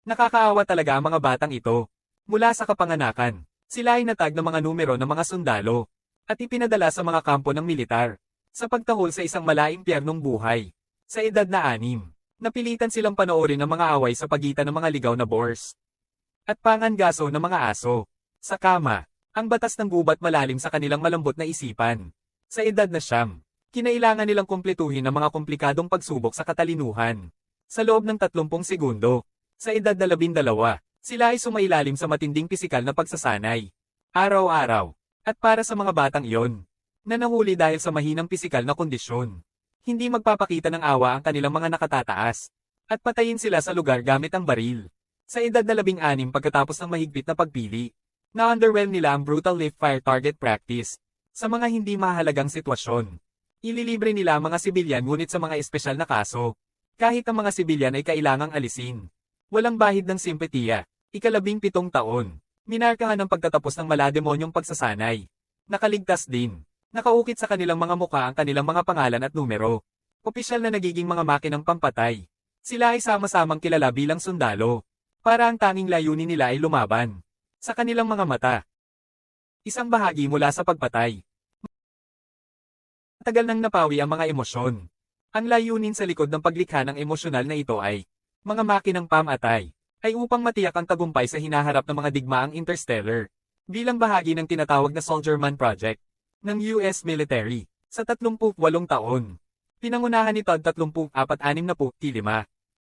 Nakakaawa talaga ang mga batang ito. Mula sa kapanganakan, sila ay natag ng mga numero ng mga sundalo at ipinadala sa mga kampo ng militar sa pagtahol sa isang malaimpyernong buhay. Sa edad na 6, napilitan silang panoorin ang mga away sa pagitan ng mga ligaw na boars at pangangaso ng mga aso. Sa kama, ang batas ng gubat malalim sa kanilang malambot na isipan. Sa edad na 9, kinailangan nilang kumpletuhin ang mga komplikadong pagsubok sa katalinuhan. Sa loob ng 30 segundo, sa edad na 12, sila ay sumailalim sa matinding pisikal na pagsasanay. Araw-araw. At para sa mga batang iyon, na nahuli dahil sa mahinang pisikal na kondisyon, hindi magpapakita ng awa ang kanilang mga nakatataas, at patayin sila sa lugar gamit ang baril. Sa edad na 16 pagkatapos ng mahigpit na pagpili, na-underwhelm nila ang brutal live fire target practice. Sa mga hindi mahalagang sitwasyon, ililibre nila ang mga sibilyan ngunit sa mga espesyal na kaso, kahit ang mga sibilyan ay kailangang alisin. Walang bahid ng simpatiya. 17 taon. Minarkahan ang pagtatapos ng malademonyong pagsasanay. Nakaligtas din. Nakaukit sa kanilang mga mukha ang kanilang mga pangalan at numero. Opisyal na nagiging mga makinang pampatay. Sila ay sama-samang kilala bilang sundalo. Para ang tanging layunin nila ay lumaban. Sa kanilang mga mata, isang bahagi mula sa pagpatay. Matagal nang napawi ang mga emosyon. Ang layunin sa likod ng paglikha ng emosyonal na ito ay mga makinang pamatay ay upang matiyak ang tagumpay sa hinaharap ng mga digmaang interstellar bilang bahagi ng tinatawag na Soldier Man Project ng US military. Sa 38 taon, pinangunahan ni Todd 34-65.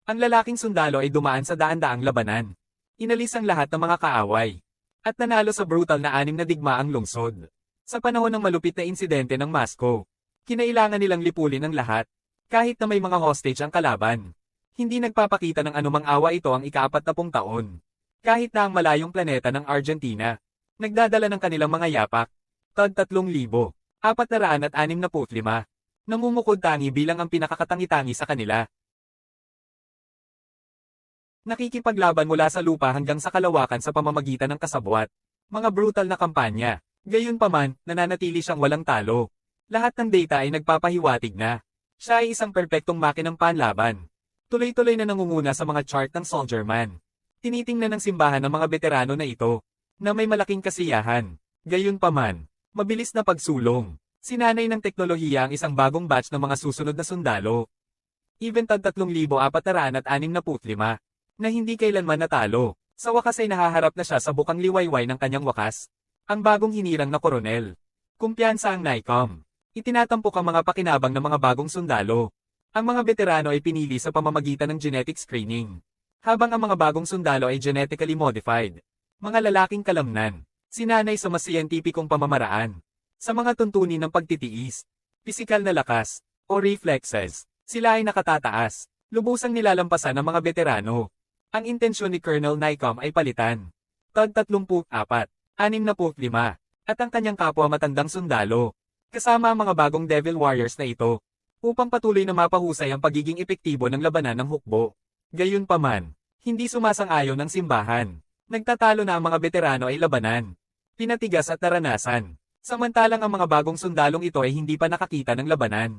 Ang lalaking sundalo ay dumaan sa daan-daang labanan. Inalis ang lahat ng mga kaaway at nanalo sa brutal na 6 na digmaang lungsod. Sa panahon ng malupit na insidente ng Moscow, kinailangan nilang lipulin ang lahat kahit na may mga hostage ang kalaban. Hindi nagpapakita ng anumang awa ito ang ika-40 taon. Kahit na ang malayong planeta ng Argentina, nagdadala ng kanilang mga yapak. Todd 3,465, namumukod tangi bilang ang pinakakatangi-tangi sa kanila. Nakikipaglaban mula sa lupa hanggang sa kalawakan sa pamamagitan ng kasabwat. Mga brutal na kampanya. Gayunpaman, nananatili siyang walang talo. Lahat ng data ay nagpapahiwatig na siya ay isang perpektong makinang panlaban. Tuloy-tuloy na nangunguna sa mga chart ng Soldier Man. Tinitingnan ng simbahan ng mga veterano na ito, na may malaking kasiyahan. Gayunpaman, mabilis na pagsulong. Sinanay ng teknolohiya ang isang bagong batch ng mga susunod na sundalo. Eventad 3,465, na hindi kailanman natalo. Sa wakas ay nahaharap na siya sa bukang liwayway ng kanyang wakas. Ang bagong hinirang na koronel. Kumpiyansa ang NICOM. Itinatampok ang mga pakinabang ng mga bagong sundalo. Ang mga veterano ay pinili sa pamamagitan ng genetic screening, habang ang mga bagong sundalo ay genetically modified. Mga lalaking kalamnan, sinanay sa mas siyentipikong pamamaraan. Sa mga tuntunin ng pagtitiis, pisikal na lakas, o reflexes, sila ay nakatataas, lubusang nilalampasan ng mga veterano. Ang intensyon ni Colonel NICOM ay palitan. Todd 34-65, at ang kanyang kapwa matandang sundalo, kasama ang mga bagong Devil Warriors na ito, upang patuloy na mapahusay ang pagiging epektibo ng labanan ng hukbo. Gayunpaman, hindi sumasang-ayon ng simbahan. Nagtatalo na ang mga veterano ay labanan, pinatigas at naranasan. Samantalang ang mga bagong sundalong ito ay hindi pa nakakita ng labanan.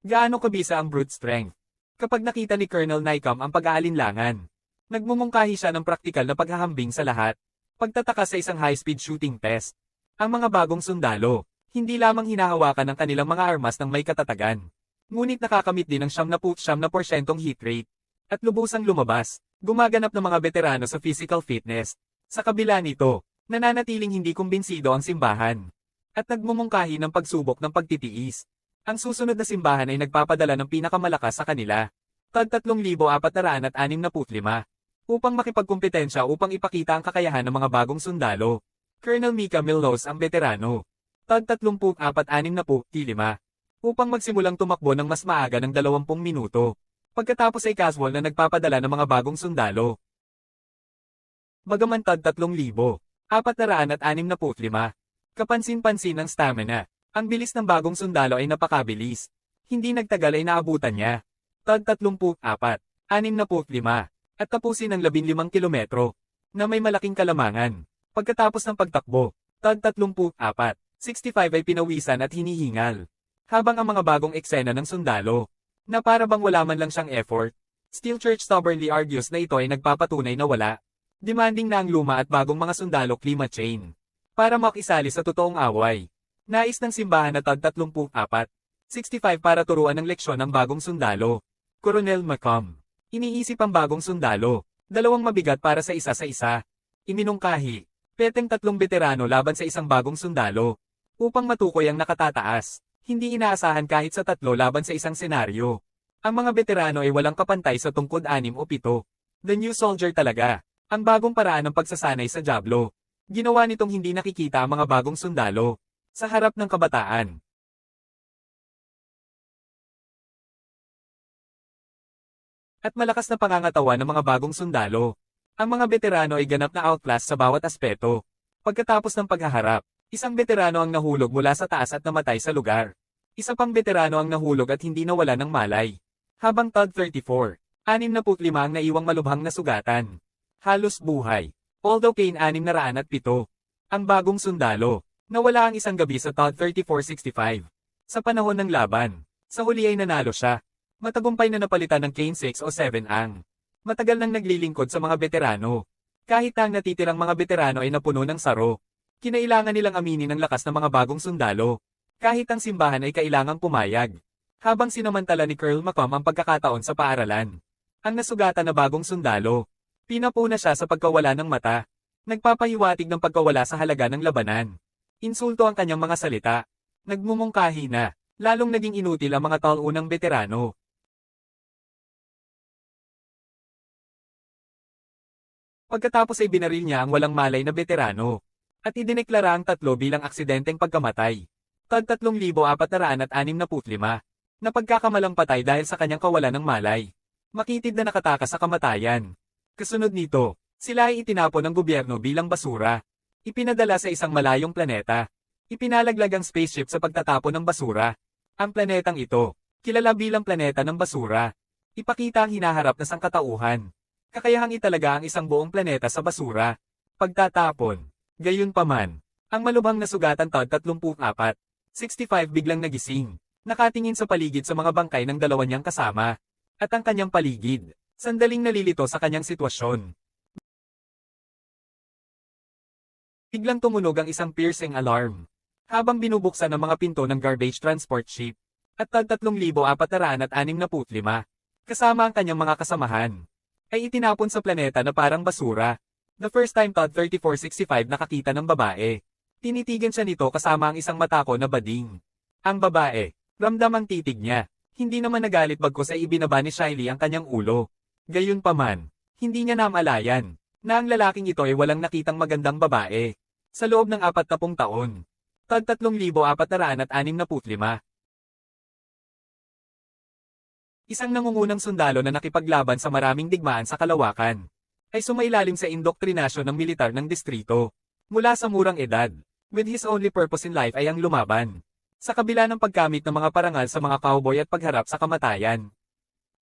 Gaano kabisa ang brute strength? Kapag nakita ni Colonel NICOM ang pag-aalinlangan, nagmumungkahi siya ng praktikal na paghahambing sa lahat. Pagtataka sa isang high-speed shooting test, ang mga bagong sundalo, hindi lamang hinahawakan ng kanilang mga armas ng may katatagan, ngunit nakakamit din ng 99% hit rate, at lubusang lumabas, gumaganap ng mga veterano sa physical fitness. Sa kabila nito, nananatiling hindi kumbinsido ang simbahan, at nagmumungkahi ng pagsubok ng pagtitiis. Ang susunod na simbahan ay nagpapadala ng pinakamalakas sa kanila, Todd 3,465, upang makipagkumpetensya upang ipakita ang kakayahan ng mga bagong sundalo. Colonel Mika Millos ang veterano, Todd 34-65, upang magsimulang tumakbo ng mas maaga ng 20 minuto. Pagkatapos ay casual na nagpapadala ng mga bagong sundalo. Bagaman Todd 3,465, kapansin-pansin ang stamina. Ang bilis ng bagong sundalo ay napakabilis. Hindi nagtagal ay naabutan niya. Todd 34-65, at tapusin ang 15 kilometro, na may malaking kalamangan. Pagkatapos ng pagtakbo, Todd 34-65 ay pinawisan at hinihingal. Habang ang mga bagong eksena ng sundalo, na para bang wala man lang siyang effort, Steel Church stubbornly argues na ito ay nagpapatunay na wala. Demanding na ang luma at bagong mga sundalo climate chain. Para makisali sa totoong away. Nais ng simbahan na tag 34, 65 para turuan ng leksyon ng bagong sundalo. Coronel Macomb. Iniisip ang bagong sundalo. Dalawang mabigat para sa isa. Iminungkahi. Peteng 3 veterano laban sa isang bagong sundalo. Upang matukoy ang nakatataas. Hindi inaasahan kahit sa 3 laban sa isang senaryo. Ang mga veterano ay walang kapantay sa tungkod 6 o 7. The new soldier talaga. Ang bagong paraan ng pagsasanay sa Diablo. Ginawa nitong hindi nakikita ang mga bagong sundalo. Sa harap ng kabataan. At malakas na pangangatawa ng mga bagong sundalo. Ang mga veterano ay ganap na outclass sa bawat aspeto. Pagkatapos ng paghaharap, isang veterano ang nahulog mula sa taas at namatay sa lugar. Isa pang veterano ang nahulog at hindi nawala ng malay. Habang TOD 34, 65 ang naiwang malubhang na sugatan. Halos buhay. Although Kane 607. Ang bagong sundalo. Nawala ang isang gabi sa TOD 3465. Sa panahon ng laban. Sa huli ay nanalo siya. Matagumpay na napalitan ng Kane 6 o 7 ang. Matagal nang naglilingkod sa mga veterano. Kahit ang natitirang mga veterano ay napuno ng saro. Kinailangan nilang aminin ang lakas ng mga bagong sundalo. Kahit ang simbahan ay kailangang pumayag. Habang sinamantala ni Colonel Macomb ang pagkakataon sa paaralan. Ang nasugatan na bagong sundalo. Pinapuna siya sa pagkawala ng mata. Nagpapahiwatig ng pagkawala sa halaga ng labanan. Insulto ang kanyang mga salita. Nagmumungkahi na. Lalong naging inutil ang mga taunang veterano. Pagkatapos ay binaril niya ang walang malay na veterano. At idineklara ang 3 bilang aksidenteng pagkamatay. TOD 3465. Napagkakamalang patay dahil sa kanyang kawalan ng malay. Makitid na nakatakas sa kamatayan. Kasunod nito, sila ay itinapon ng gobyerno bilang basura. Ipinadala sa isang malayong planeta. Ipinalaglag ang spaceship sa pagtatapon ng basura. Ang planetang ito, kilala bilang planeta ng basura. Ipakita ang hinaharap na sangkatauhan. Kakayahang italaga ang isang buong planeta sa basura. Pagtatapon. Gayunpaman, ang malubhang nasugatan TOD 34, 65 biglang nagising. Nakatingin sa paligid sa mga bangkay ng dalawa niyang kasama. At ang kanyang paligid. Sandaling nalilito sa kanyang sitwasyon. Biglang tumunog ang isang piercing alarm. Habang binubuksan ang mga pinto ng garbage transport ship. At TOD 3465, kasama ang kanyang mga kasamahan. Ay itinapon sa planeta na parang basura. The first time TOD 3465 nakakita ng babae. Tinitigan siya nito kasama ang isang matako na bading. Ang babae. Ramdam ang titig niya. Hindi naman nagalit bagkus ay ibinaba ni Shiley ang kanyang ulo. Gayunpaman, hindi niya namalayan na ang lalaking ito ay walang nakitang magandang babae. Sa loob ng 40 taon. TOD 3465. Isang nangungunang sundalo na nakipaglaban sa maraming digmaan sa kalawakan. Ay sumailalim sa indoktrinasyon ng militar ng distrito. Mula sa murang edad. With his only purpose in life ay ang lumaban. Sa kabila ng pagkamit ng mga parangal sa mga cowboy at pagharap sa kamatayan.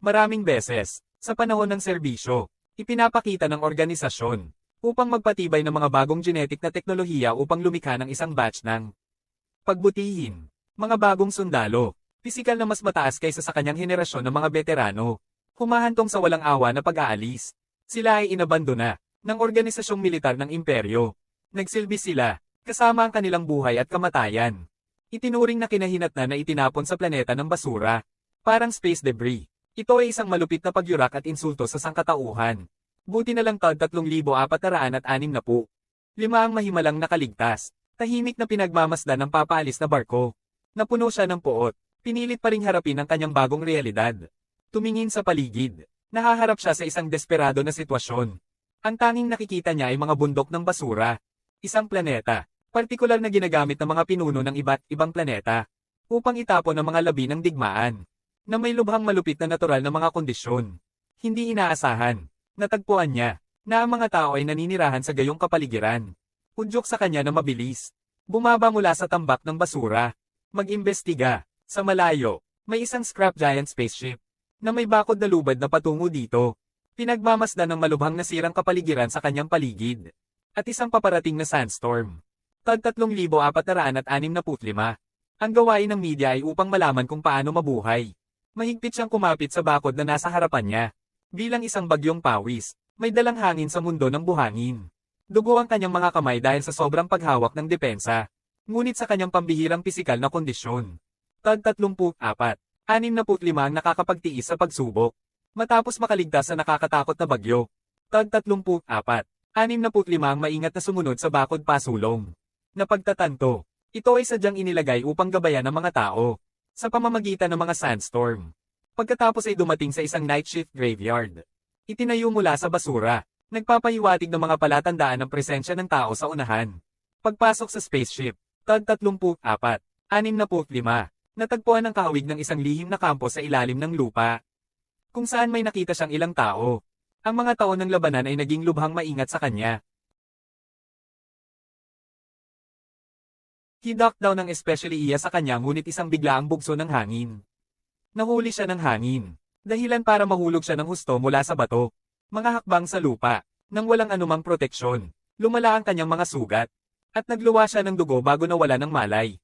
Maraming beses, sa panahon ng serbisyo, ipinapakita ng organisasyon upang magpatibay ng mga bagong genetic na teknolohiya upang lumikha ng isang batch ng pagbutihin. Mga bagong sundalo, pisikal na mas mataas kaysa sa kanyang henerasyon ng mga veterano, humahantong sa walang awa na pag-aalis. Sila ay inabandona ng organisasyong militar ng imperyo. Nagsilbi sila, kasama ang kanilang buhay at kamatayan. Itinuring na kinahinatnan na itinapon sa planeta ng basura. Parang space debris. Ito ay isang malupit na pagyurak at insulto sa sangkatauhan. Buti na lang TOD 3465. 5 ang mahimalang nakaligtas. Tahimik na pinagmamasdan ng papaalis na barko. Napuno siya ng puot. Pinilit pa ring harapin ang kanyang bagong realidad. Tumingin sa paligid. Nahaharap siya sa isang desperado na sitwasyon. Ang tanging nakikita niya ay mga bundok ng basura. Isang planeta. Partikular na ginagamit ng mga pinuno ng iba't ibang planeta upang itapon ang mga labi ng digmaan na may lubhang malupit na natural na mga kondisyon. Hindi inaasahan. Natagpuan niya na ang mga tao ay naninirahan sa gayong kapaligiran. Udyok sa kanya na mabilis. Bumaba mula sa tambak ng basura. Mag-imbestiga. Sa malayo, may isang scrap giant spaceship na may bakod na lubad na patungo dito. Pinagmamasdan ng malubhang nasirang kapaligiran sa kanyang paligid. At isang paparating na sandstorm. TOD 3465. Ang gawain ng media ay upang malaman kung paano mabuhay. Mahigpit siyang kumapit sa bakod na nasa harapan niya. Bilang isang bagyong pawis, may dalang hangin sa mundo ng buhangin. Dugo ang kanyang mga kamay dahil sa sobrang paghawak ng depensa. Ngunit sa kanyang pambihirang pisikal na kondisyon. Tag 34, 65 ang nakakapagtiis sa pagsubok. Matapos makaligtas sa nakakatakot na bagyo. Tag 34, 65 ang maingat na sumunod sa bakod pasulong. Napagtatanto, ito ay sadyang inilagay upang gabayan ng mga tao. Sa pamamagitan ng mga sandstorm. Pagkatapos ay dumating sa isang night shift graveyard. Itinayo mula sa basura. Nagpapahiwatig ng mga palatandaan ng presensya ng tao sa unahan. Pagpasok sa spaceship. Tag 34, 65. Natagpuan ang kahawig ng isang lihim na kampo sa ilalim ng lupa. Kung saan may nakita siyang ilang tao. Ang mga taon ng labanan ay naging lubhang maingat sa kanya. Hidak daw ng especially iya sa kanya ngunit isang biglaang bugso ng hangin. Nahuli siya ng hangin. Dahilan para mahulog siya ng husto mula sa bato. Mga hakbang sa lupa. Nang walang anumang proteksyon. Lumala ang kanyang mga sugat. At nagluwa siya ng dugo bago nawala ng malay.